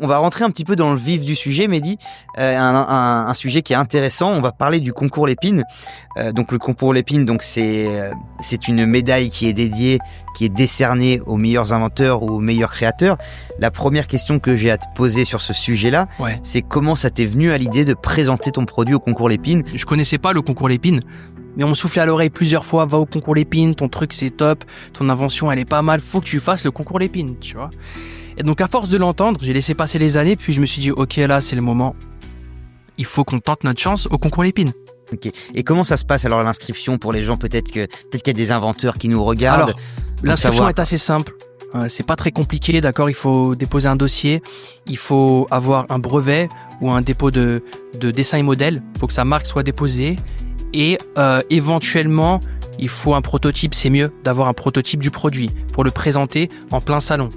On va rentrer un petit peu dans le vif du sujet, Mehdi. Un sujet qui est intéressant. On va parler du concours Lépine. Donc le concours Lépine, donc c'est une médaille qui est dédiée, qui est décernée aux meilleurs inventeurs ou aux meilleurs créateurs. La première question que j'ai à te poser sur ce sujet-là, c'est comment ça t'est venu à l'idée de présenter ton produit au concours Lépine? Je connaissais pas le concours Lépine, mais on me soufflait à l'oreille plusieurs fois, va au concours Lépine, ton truc c'est top, ton invention elle est pas mal, faut que tu fasses le concours Lépine, tu vois. Et donc à force de l'entendre, j'ai laissé passer les années, puis je me suis dit ok, là c'est le moment, il faut qu'on tente notre chance au concours Lépine. Ok. Et comment ça se passe alors l'inscription pour les gens? Peut-être qu'il y a des inventeurs qui nous regardent. Alors, l'inscription est assez simple. C'est pas très compliqué, d'accord. Il faut déposer un dossier, il faut avoir un brevet ou un dépôt de dessin et modèle. Il faut que sa marque soit déposée et éventuellement il faut un prototype. C'est mieux d'avoir un prototype du produit pour le présenter en plein salon.